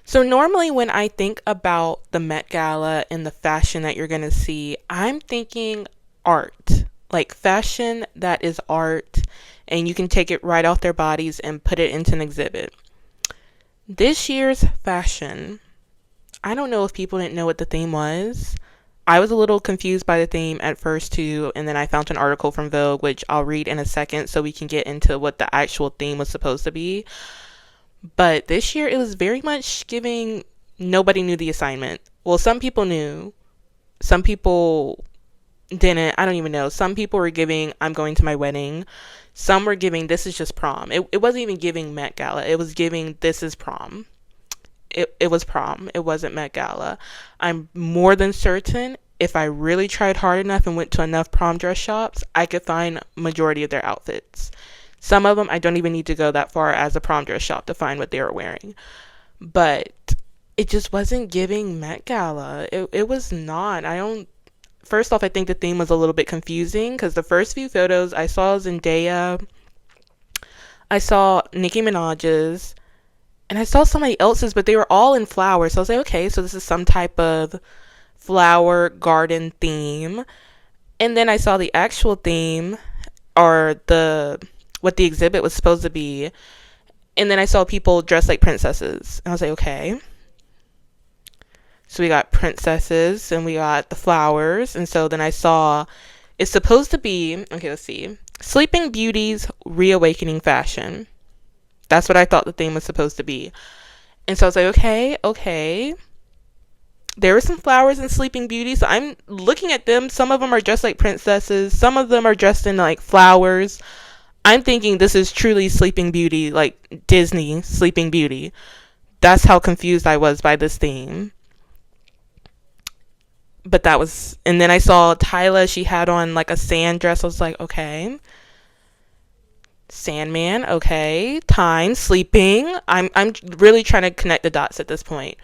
So normally when I think about the Met Gala and the fashion that you're going to see, I'm thinking art. Like fashion that is art and you can take it right off their bodies and put it into an exhibit. This year's fashion, I don't know if people didn't know what the theme was. I was a little confused by the theme at first too, and then I found an article from Vogue, which I'll read in a second so we can get into what the actual theme was supposed to be. But this year it was very much giving nobody knew the assignment. Well, some people knew, some people didn't. I don't even know. Some people were giving I'm going to my wedding. Some were giving this is just prom. It wasn't even giving Met Gala. It was giving this is prom. It was prom. It wasn't Met Gala. I'm more than certain if I really tried hard enough and went to enough prom dress shops, I could find majority of their outfits. Some of them I don't even need to go that far as a prom dress shop to find what they were wearing. But it just wasn't giving Met Gala. It was not. I don't First off, I think the theme was a little bit confusing because the first few photos I saw Zendaya, I saw Nicki Minaj's, and I saw somebody else's, but they were all in flowers. So I was like, okay, so this is some type of flower garden theme. And then I saw the actual theme or the what the exhibit was supposed to be. And then I saw people dressed like princesses. And I was like, okay. So we got princesses and we got the flowers. And so then I saw it's supposed to be, okay, let's see. Sleeping Beauty's reawakening fashion. That's what I thought the theme was supposed to be. And so I was like, okay. There were some flowers in Sleeping Beauty. So I'm looking at them. Some of them are dressed like princesses. Some of them are dressed in like flowers. I'm thinking this is truly Sleeping Beauty, like Disney Sleeping Beauty. That's how confused I was by this theme. But that was, and then I saw Tyla, she had on like a sand dress. I was like, okay. Sandman, okay. Time, sleeping. I'm really trying to connect the dots at this point.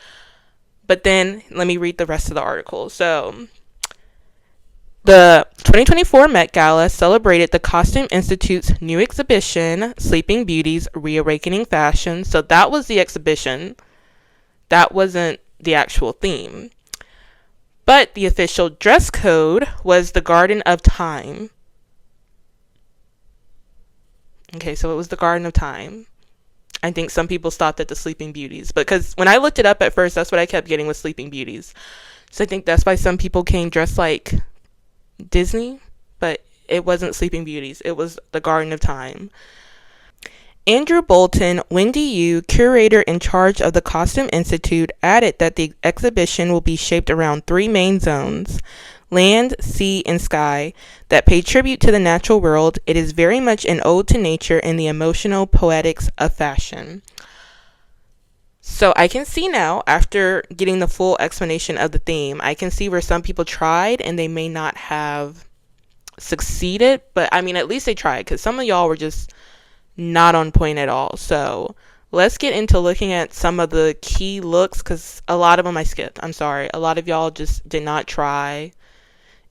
But then let me read the rest of the article. So the 2024 Met Gala celebrated the Costume Institute's new exhibition, Sleeping Beauty's Reawakening Fashion. So that was the exhibition. That wasn't the actual theme. But the official dress code was the Garden of Time. Okay, so it was the Garden of Time. I think some people stopped at the Sleeping Beauties. Because when I looked it up at first, that's what I kept getting with Sleeping Beauties. So I think that's why some people came dressed like Disney. But it wasn't Sleeping Beauties. It was the Garden of Time. Andrew Bolton, Wendy Yu, curator in charge of the Costume Institute, added that the exhibition will be shaped around three main zones, land, sea, and sky, that pay tribute to the natural world. It is very much an ode to nature and the emotional poetics of fashion. So I can see now, after getting the full explanation of the theme, I can see where some people tried and they may not have succeeded. But I mean, at least they tried, because some of y'all were just not on point at all. So let's get into looking at some of the key looks, because a lot of them I skipped. I'm sorry. A lot of y'all just did not try.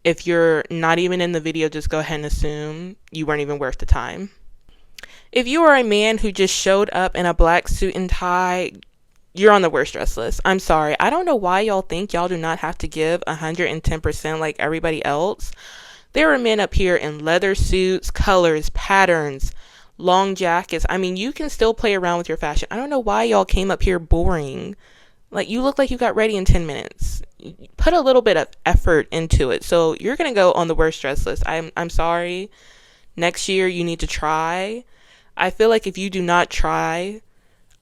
If you're not even in the video, just go ahead and assume you weren't even worth the time. If you are a man who just showed up in a black suit and tie, you're on the worst dress list. I'm sorry. I don't know why y'all think y'all do not have to give 110% like everybody else. There were men up here in leather suits, colors, patterns, long jackets. I mean, you can still play around with your fashion. I don't know why y'all came up here boring. Like, you look like you got ready in 10 minutes. Put a little bit of effort into it. So you're going to go on the worst dress list. I'm sorry. Next year, you need to try. I feel like if you do not try,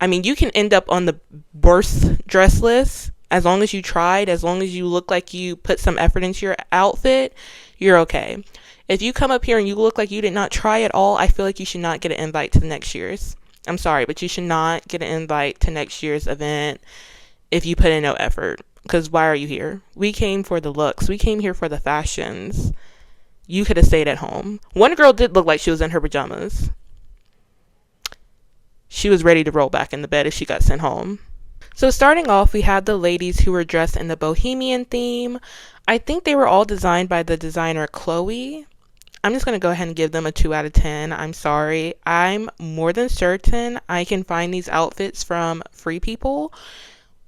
I mean, you can end up on the worst dress list. As long as you tried, as long as you look like you put some effort into your outfit, you're okay. If you come up here and you look like you did not try at all, I feel like you should not get an invite to the next year's. I'm sorry, but you should not get an invite to next year's event if you put in no effort. Because why are you here? We came for the looks. We came here for the fashions. You could have stayed at home. One girl did look like she was in her pajamas. She was ready to roll back in the bed if she got sent home. So starting off, we had the ladies who were dressed in the bohemian theme. I think they were all designed by the designer Chloe. I'm just going to go ahead and give them a 2 out of 10. I'm sorry. I'm more than certain I can find these outfits from Free People.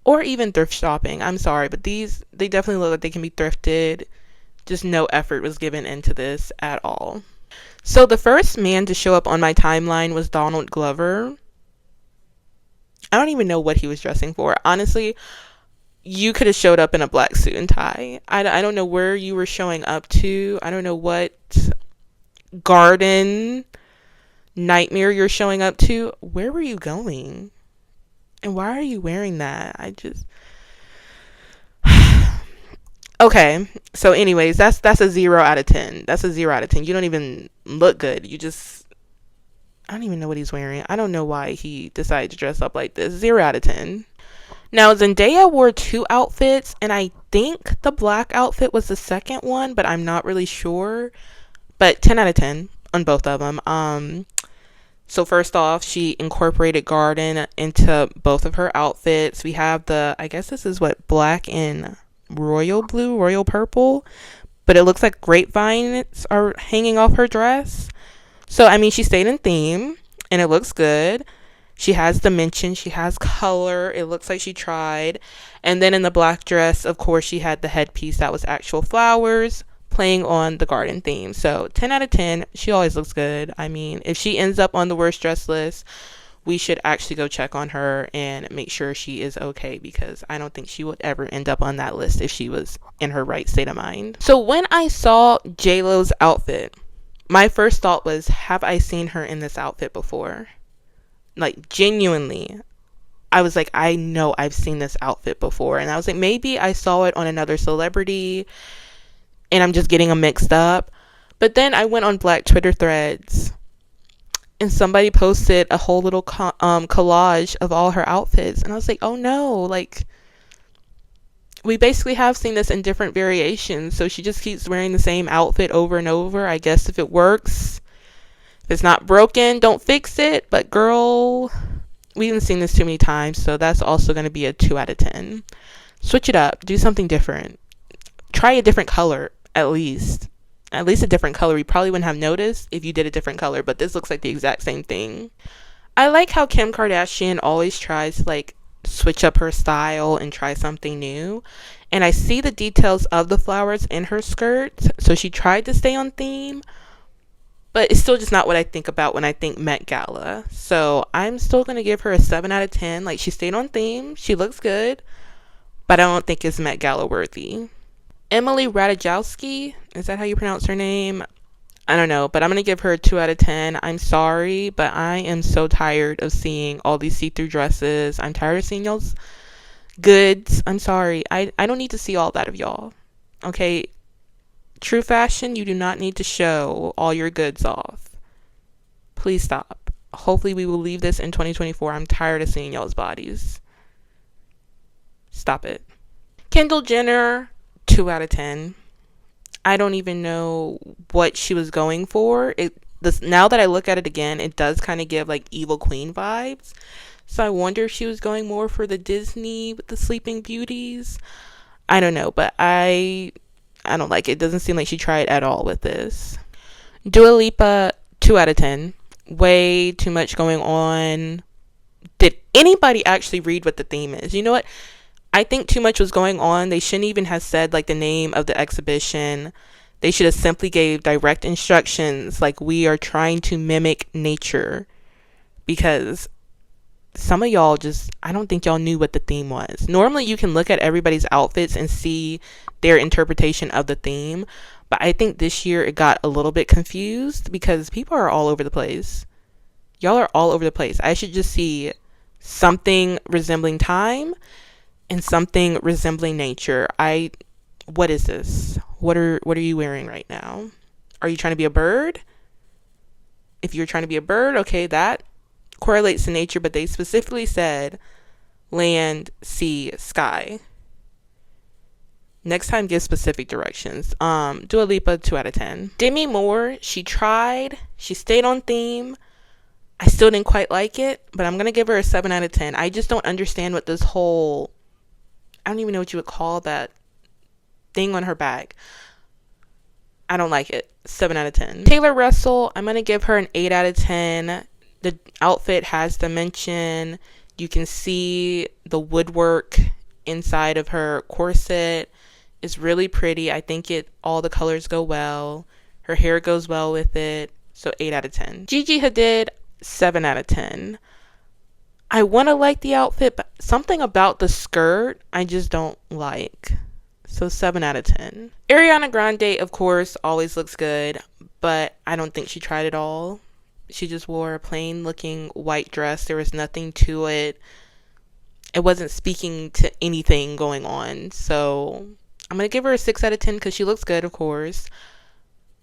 or even thrift shopping. I'm sorry, but they definitely look like they can be thrifted. Just no effort was given into this at all. So the first man to show up on my timeline was Donald Glover. I don't even know what he was dressing for. Honestly, you could have showed up in a black suit and tie. I don't know where you were showing up to. I don't know what garden nightmare you're showing up to. Where were you going? And why are you wearing that? Okay, so anyways, that's a 0 out of 10. That's a 0 out of 10. You don't even look good. I don't even know what he's wearing. I don't know why he decided to dress up like this. 0 out of 10. Now, Zendaya wore 2 outfits, and I think the black outfit was the second one, but I'm not really sure. But 10 out of 10 on both of them. So first off, she incorporated garden into both of her outfits. We have I guess this is what, black and royal blue, royal purple, but it looks like grapevines are hanging off her dress. So, I mean, she stayed in theme, and it looks good. She has dimension, she has color, it looks like she tried. And then in the black dress, of course, she had the headpiece that was actual flowers, playing on the garden theme. So 10 out of 10. She always looks good. I mean, if she ends up on the worst dress list, we should actually go check on her and make sure she is okay, because I don't think she would ever end up on that list if she was in her right state of mind. So when I saw J-Lo's outfit, my first thought was, have I seen her in this outfit before? Like, genuinely, I was like, I know I've seen this outfit before. And I was like, maybe I saw it on another celebrity and I'm just getting them mixed up. But then I went on Black Twitter threads and somebody posted a whole little collage of all her outfits. And I was like, oh no, like, we basically have seen this in different variations. So she just keeps wearing the same outfit over and over. I guess if it works, if it's not broken, don't fix it. But girl, we haven't seen this too many times. So that's also going to be a 2 out of 10. Switch it up. Do something different. Try a different color, at least. At least a different color. We probably wouldn't have noticed if you did a different color, but this looks like the exact same thing. I like how Kim Kardashian always tries to, like, switch up her style and try something new. And I see the details of the flowers in her skirt. So she tried to stay on theme, but it's still just not what I think about when I think Met Gala. So I'm still going to give her a 7 out of 10. Like, she stayed on theme. She looks good, but I don't think it's Met Gala worthy. Emily Ratajkowski, is that how you pronounce her name? I don't know, but I'm going to give her a 2 out of 10. I'm sorry, but I am so tired of seeing all these see-through dresses. I'm tired of seeing y'all's goods. I'm sorry. I don't need to see all that of y'all. Okay? True fashion, you do not need to show all your goods off. Please stop. Hopefully we will leave this in 2024. I'm tired of seeing y'all's bodies. Stop it. Kendall Jenner, 2 out of 10. I don't even know what she was going for. Now that I look at it again, it does kind of give like Evil Queen vibes. So I wonder if she was going more for the Disney with the Sleeping Beauties. I don't know, but I don't like it. It doesn't seem like she tried at all with this. Dua Lipa, 2 out of 10. Way too much going on. Did anybody actually read what the theme is? You know what? I think too much was going on. They shouldn't even have said like the name of the exhibition. They should have simply gave direct instructions like, we are trying to mimic nature, because some of y'all I don't think y'all knew what the theme was. Normally you can look at everybody's outfits and see their interpretation of the theme, but I think this year it got a little bit confused because people are all over the place. Y'all are all over the place. I should just see something resembling time and something resembling nature. What is this? What are you wearing right now? Are you trying to be a bird? If you're trying to be a bird, okay, that correlates to nature, but they specifically said land, sea, sky. Next time, give specific directions. Dua Lipa, 2 out of 10. Demi Moore, she tried. She stayed on theme. I still didn't quite like it, but I'm going to give her a 7 out of 10. I just don't understand what this whole, I don't even know what you would call that thing on her back. I don't like it. 7 out of 10. Taylor Russell, I'm going to give her an 8 out of 10. The outfit has dimension. You can see the woodwork inside of her corset is really pretty. I think all the colors go well. Her hair goes well with it. So 8 out of 10. Gigi Hadid, 7 out of 10. I want to like the outfit, but something about the skirt I just don't like. So 7 out of 10. Ariana Grande, of course, always looks good, but I don't think she tried it all. She just wore a plain looking white dress. There was nothing to it. It wasn't speaking to anything going on. So I'm going to give her a 6 out of 10 because she looks good, of course.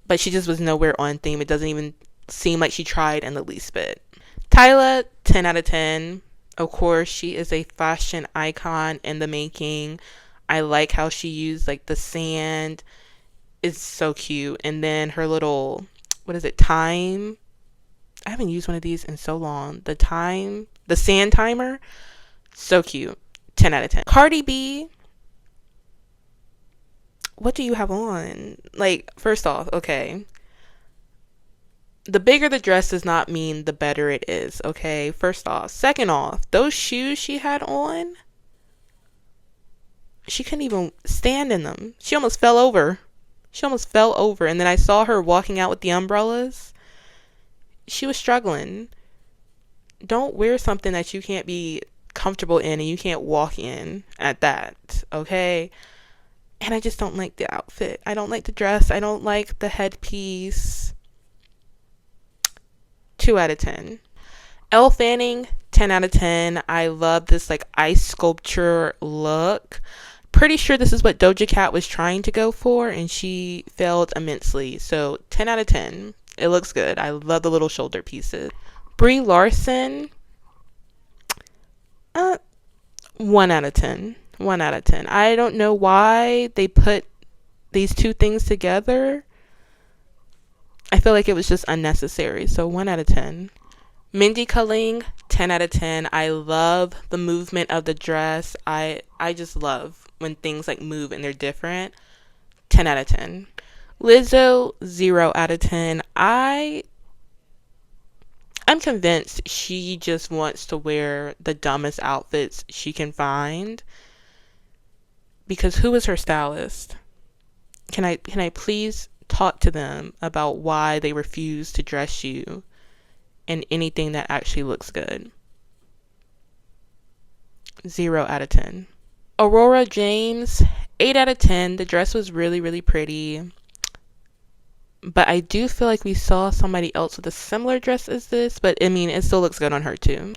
But she just was nowhere on theme. It doesn't even seem like she tried in the least bit. Tyla, 10 out of 10. Of course, she is a fashion icon in the making. I like how she used like the sand. It's so cute. And then her little, what is it, time? I haven't used one of these in so long. The sand timer. So cute. 10 out of 10. Cardi B, what do you have on? Like, first off, okay. The bigger the dress does not mean the better it is, okay? First off. Second off, those shoes she had on, she couldn't even stand in them. She almost fell over. And then I saw her walking out with the umbrellas. She was struggling. Don't wear something that you can't be comfortable in and you can't walk in at that, okay? And I just don't like the outfit. I don't like the dress. I don't like the headpiece. 2 out of 10. Elle Fanning, 10 out of 10. I love this like ice sculpture look. Pretty sure this is what Doja Cat was trying to go for, and she failed immensely. So 10 out of 10. It looks good. I love the little shoulder pieces. Brie Larson, 1 out of 10. 1 out of 10. I don't know why they put these two things together. I feel like it was just unnecessary. So 1 out of 10. Mindy Kaling, 10 out of 10. I love the movement of the dress. I just love when things like move and they're different. 10 out of 10. Lizzo, 0 out of 10. I'm convinced she just wants to wear the dumbest outfits she can find. Because who is her stylist? Can I please talk to them about why they refuse to dress you in anything that actually looks good? 0 out of 10. Aurora James, 8 out of 10. The dress was really, really pretty. But I do feel like we saw somebody else with a similar dress as this. But I mean, it still looks good on her too.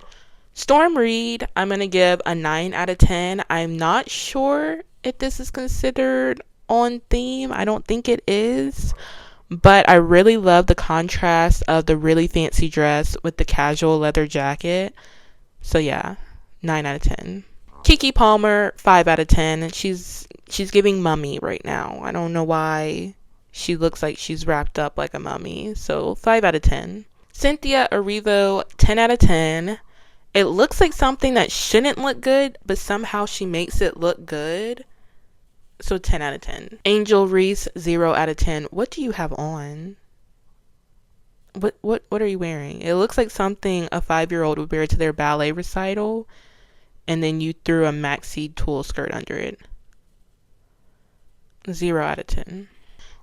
Storm Reid, I'm going to give a 9 out of 10. I'm not sure if this is considered on theme. I don't think it is. But I really love the contrast of the really fancy dress with the casual leather jacket. So yeah, 9 out of 10. Keke Palmer, 5 out of 10. She's giving mummy right now. I don't know why she looks like she's wrapped up like a mummy. So 5 out of 10. Cynthia Erivo, 10 out of 10. It looks like something that shouldn't look good, but somehow she makes it look good. So 10 out of 10. Angel Reese, 0 out of 10. What do you have on? What are you wearing? It looks like something a 5-year-old would wear to their ballet recital, and then you threw a maxi tulle skirt under it. 0 out of 10.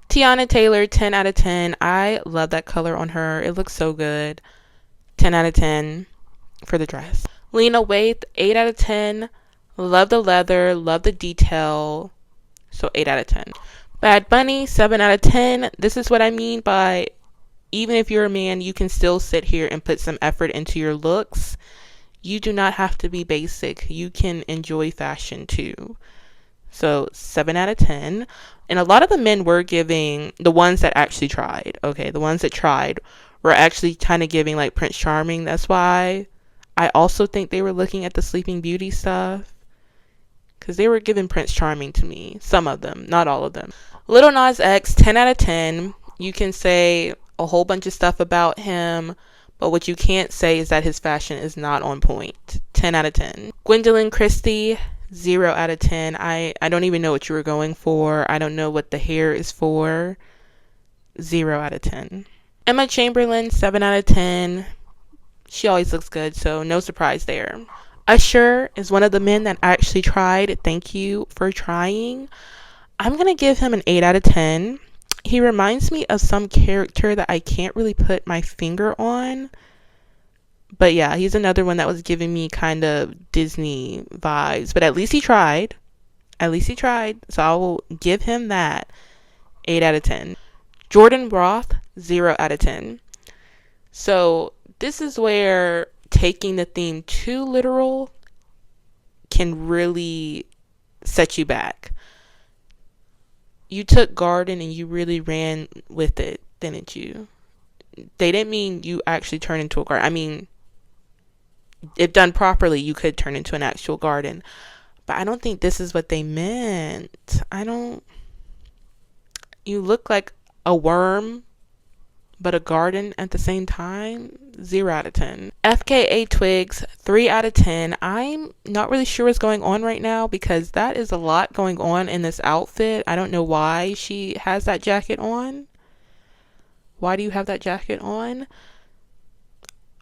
Tiana Taylor, 10 out of 10. I love that color on her. It looks so good. 10 out of 10 for the dress. Lena Waithe, 8 out of 10. Love the leather. Love the detail. So 8 out of 10. Bad Bunny, 7 out of 10. This is what I mean by even if you're a man, you can still sit here and put some effort into your looks. You do not have to be basic. You can enjoy fashion too. So 7 out of 10. And a lot of the men were giving, the ones that actually tried, okay, the ones that tried were actually kind of giving like Prince Charming. That's why I also think they were looking at the Sleeping Beauty stuff. Because they were giving Prince Charming to me. Some of them, not all of them. Lil Nas X, 10 out of 10. You can say a whole bunch of stuff about him, but what you can't say is that his fashion is not on point. 10 out of 10. Gwendolyn Christie, 0 out of 10. I don't even know what you were going for. I don't know what the hair is for. 0 out of 10. Emma Chamberlin, 7 out of 10. She always looks good, so no surprise there. Usher is one of the men that actually tried. Thank you for trying. I'm going to give him an 8 out of 10. He reminds me of some character that I can't really put my finger on. But yeah, he's another one that was giving me kind of Disney vibes. But at least he tried. At least he tried. So I will give him that 8 out of 10. Jordan Roth, 0 out of 10. So this is where taking the theme too literal can really set you back. You took garden and you really ran with it, didn't you? They didn't mean you actually turn into a garden. I mean, if done properly, you could turn into an actual garden. But I don't think this is what they meant. You look like a worm, but a garden at the same time. 0 out of 10. FKA Twigs, 3 out of 10. I'm not really sure what's going on right now because that is a lot going on in this outfit. I don't know why she has that jacket on. Why do you have that jacket on?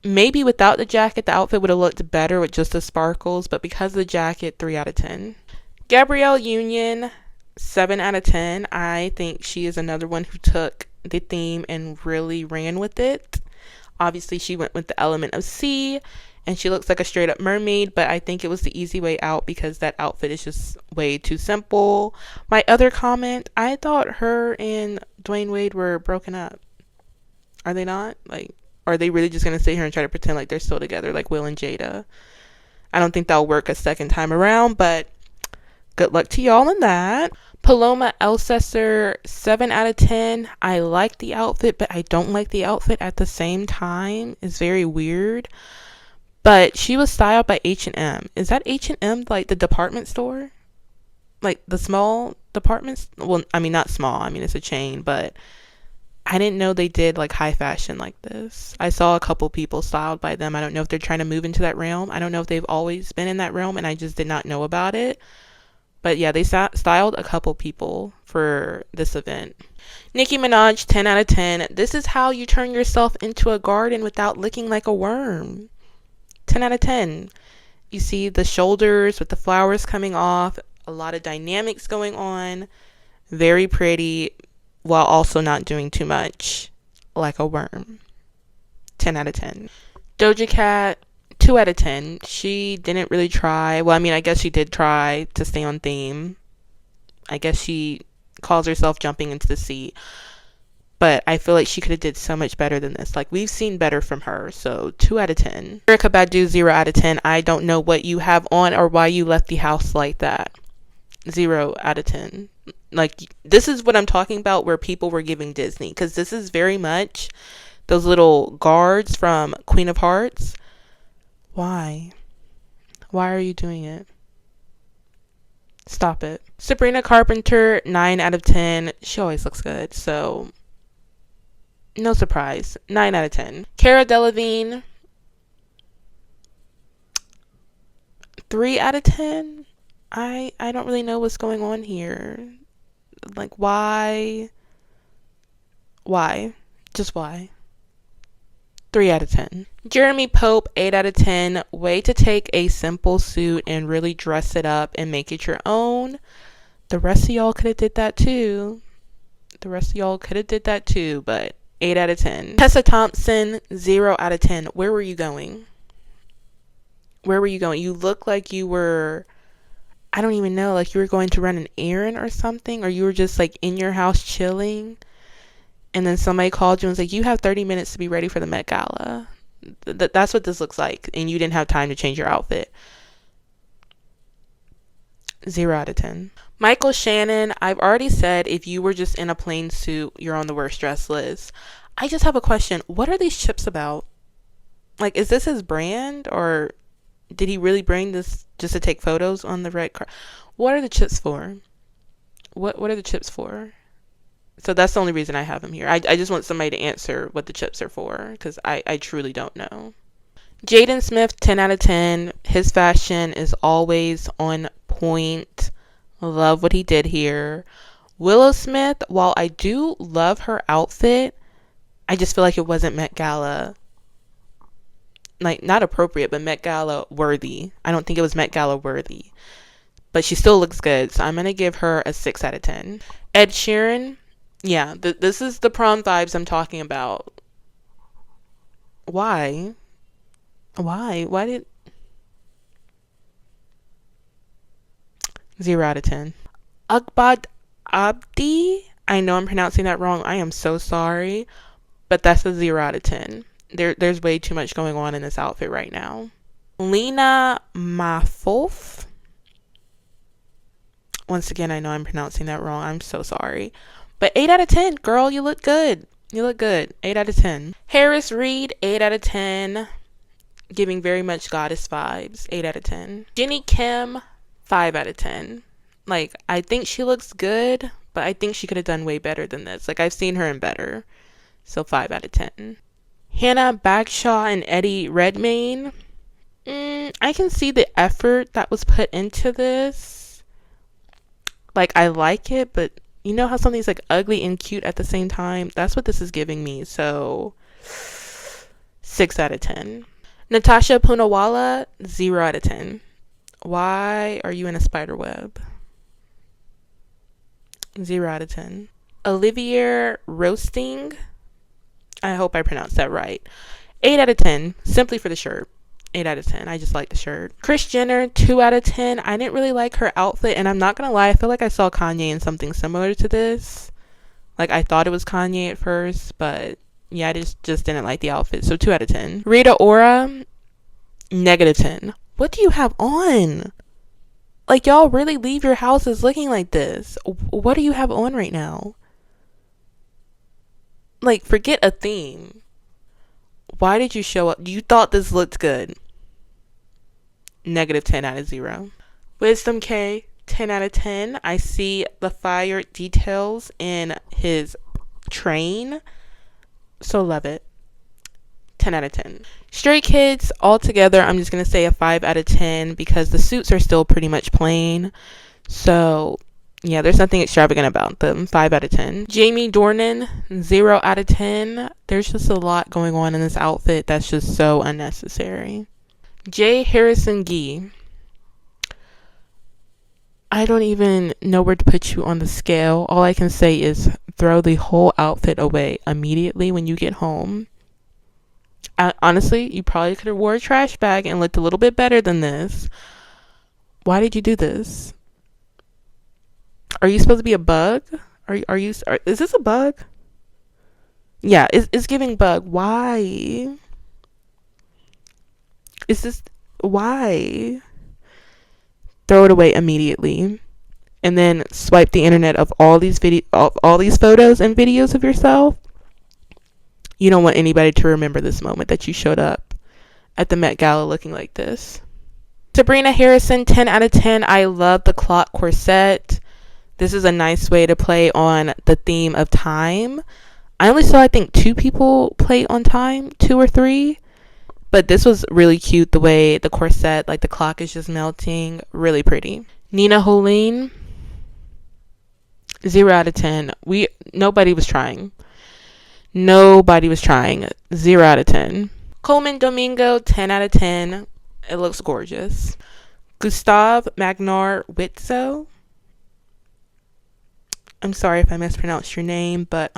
Maybe without the jacket, the outfit would have looked better with just the sparkles, but because of the jacket, 3 out of 10. Gabrielle Union, 7 out of 10. I think she is another one who took the theme and really ran with it. Obviously, she went with the element of sea, and she looks like a straight up mermaid, but I think it was the easy way out because that outfit is just way too simple. My other comment, I thought her and Dwayne Wade were broken up. Are they not? Like, are they really just going to sit here and try to pretend like they're still together, like Will and Jada? I don't think that'll work a second time around, but good luck to y'all in that. Paloma Elsesser, 7 out of 10. I like the outfit, but I don't like the outfit at the same time. It's very weird. But she was styled by H&M. Is that H&M like the department store? Like the small departments? Well, I mean, not small. I mean, it's a chain, but I didn't know they did like high fashion like this. I saw a couple people styled by them. I don't know if they're trying to move into that realm. I don't know if they've always been in that realm and I just did not know about it. But yeah, they styled a couple people for this event. Nicki Minaj, 10 out of 10. This is how you turn yourself into a garden without looking like a worm. 10 out of 10. You see the shoulders with the flowers coming off. A lot of dynamics going on. Very pretty, while also not doing too much like a worm. 10 out of 10. Doja Cat, 2 out of 10. She didn't really try. Well, I mean, I guess she did try to stay on theme. I guess she calls herself jumping into the sea. But I feel like she could have did so much better than this. Like, we've seen better from her. So, 2 out of 10. Erykah Badu, 0 out of 10. I don't know what you have on or why you left the house like that. 0 out of 10. Like, this is what I'm talking about where people were giving Disney. Because this is very much those little guards from Queen of Hearts. Why? Why are you doing it? Stop it. Sabrina Carpenter, 9 out of 10. She always looks good, so no surprise. 9 out of 10. Cara Delevingne, 3 out of 10. I don't really know what's going on here. Like, why? Why? Just why? 3 out of 10. Jeremy Pope, 8 out of 10. Way to take a simple suit and really dress it up and make it your own. The rest of y'all could have did that too. But 8 out of 10. Tessa Thompson, 0 out of 10. Where were you going? You look like you were, I don't even know, like you were going to run an errand or something, or you were just like in your house chilling. And then somebody called you and was like, you have 30 minutes to be ready for the Met Gala. That's what this looks like. And you didn't have time to change your outfit. 0 out of 10. Michael Shannon, I've already said if you were just in a plain suit, you're on the worst dress list. I just have a question. What are these chips about? Like, is this his brand? Or did he really bring this just to take photos on the red carpet? What are the chips for? What are the chips for? So that's the only reason I have him here. I just want somebody to answer what the chips are for, because I truly don't know. Jaden Smith, 10 out of 10. His fashion is always on point. Love what he did here. Willow Smith, while I do love her outfit, I just feel like it wasn't Met Gala like, not appropriate, but Met Gala worthy. I don't think it was Met Gala worthy, but she still looks good. So I'm going to give her a 6 out of 10. Ed Sheeran. Yeah, this is the prom vibes I'm talking about. Why? Why did 0 out of 10. Akbad Abdi. I know I'm pronouncing that wrong. I am so sorry. But that's a 0 out of 10. There's way too much going on in this outfit right now. Lena Mafouf. Once again, I know I'm pronouncing that wrong. I'm so sorry. But 8 out of 10. Girl, you look good. You look good. 8 out of 10. Harris Reid, 8 out of 10. Giving very much goddess vibes. 8 out of 10. Jennie Kim, 5 out of 10. Like, I think she looks good, but I think she could have done way better than this. Like, I've seen her in better. So 5 out of 10. Hannah Bagshaw and Eddie Redmayne. I can see the effort that was put into this. Like, I like it, but you know how something's like ugly and cute at the same time? That's what this is giving me. So 6 out of 10. Natasha Poonawalla, 0 out of 10. Why are you in a spider web? 0 out of 10. Olivia Roasting. I hope I pronounced that right. 8 out of 10. Simply for the shirt. 8 out of 10. I just like the shirt. Kris Jenner, 2 out of 10. I didn't really like her outfit, and I'm not gonna lie, I feel like I saw Kanye in something similar to this. Like, I thought it was Kanye at first, but yeah, I just didn't like the outfit. So 2 out of 10. Rita Ora, negative 10. What do you have on? Like, y'all really leave your houses looking like this. What do you have on right now? Like, forget a theme. Why did you show up? You thought this looked good. Negative 10 out of 0. Wisdom K, 10 out of 10. I see the fire details in his train. So love it. 10 out of 10. Stray Kids, altogether, I'm just going to say a 5 out of 10 because the suits are still pretty much plain. So, yeah, there's nothing extravagant about them. 5 out of 10. Jamie Dornan, 0 out of 10. There's just a lot going on in this outfit that's just so unnecessary. J. Harrison Gee. I don't even know where to put you on the scale. All I can say is throw the whole outfit away immediately when you get home. Honestly, you probably could have wore a trash bag and looked a little bit better than this. Why did you do this? Are you supposed to be a bug? Is this a bug? Yeah, it's giving bug. Why? Why? Throw it away immediately. And then swipe the internet of all these photos and videos of yourself. You don't want anybody to remember this moment that you showed up at the Met Gala looking like this. Sabrina Harrison, 10 out of 10. I love the clock corset. This is a nice way to play on the theme of time. I only saw, I think, 2 people play on time, 2 or 3. But this was really cute, the way the corset, like the clock is just melting. Really pretty. Nina Holine, 0 out of 10. Nobody was trying. 0 out of 10. Coleman Domingo, 10 out of 10. It looks gorgeous. Gustave Magnar Witzo. I'm sorry if I mispronounced your name, but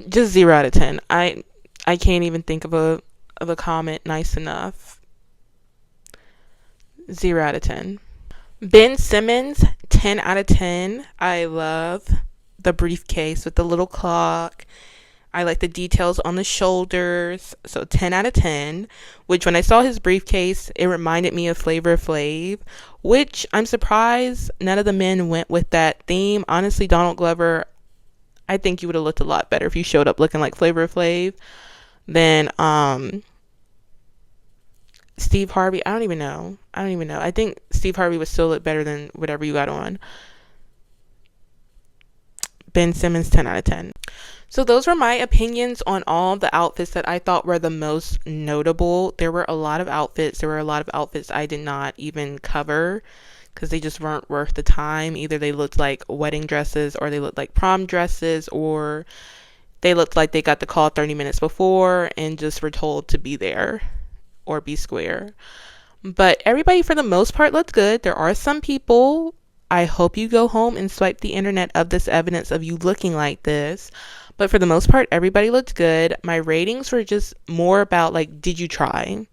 just 0 out of 10. I can't even think of a comment nice enough. 0 out of 10. Ben Simmons, 10 out of 10. I love the briefcase with the little clock. I like the details on the shoulders. So 10 out of 10. Which, when I saw his briefcase, it reminded me of Flavor Flav. Which, I'm surprised none of the men went with that theme. Honestly, Donald Glover, I think you would have looked a lot better if you showed up looking like Flavor Flav than Steve Harvey. I don't even know. I think Steve Harvey would still look better than whatever you got on. Ben Simmons, 10 out of 10. So those were my opinions on all the outfits that I thought were the most notable. There were a lot of outfits. I did not even cover because they just weren't worth the time. Either they looked like wedding dresses, or they looked like prom dresses, or they looked like they got the call 30 minutes before and just were told to be there or be square. But everybody, for the most part, looked good. There are some people, I hope you go home and swipe the internet of this evidence of you looking like this. But for the most part, everybody looked good. My ratings were just more about, like, did you try?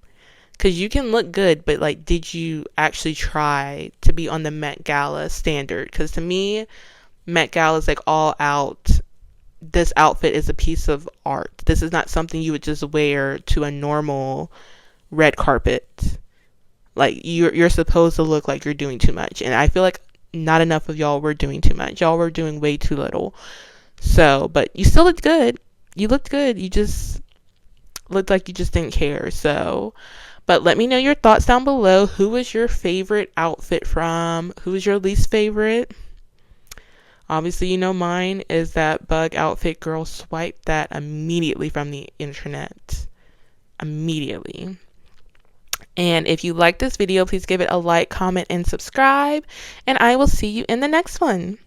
Because you can look good, but, like, did you actually try to be on the Met Gala standard? Because to me, Met Gala is like all out. This outfit is a piece of art. This is not something you would just wear to a normal red carpet. Like, you're supposed to look like you're doing too much. And I feel like not enough of y'all were doing too much. Y'all were doing way too little. So, but you still looked good. You looked good. You just looked like you just didn't care. So, but let me know your thoughts down below. Who was your favorite outfit from? Who was your least favorite? Obviously, you know mine is that bug outfit. Girl, swipe that immediately from the internet. Immediately. And if you like this video, please give it a like, comment, and subscribe. And I will see you in the next one.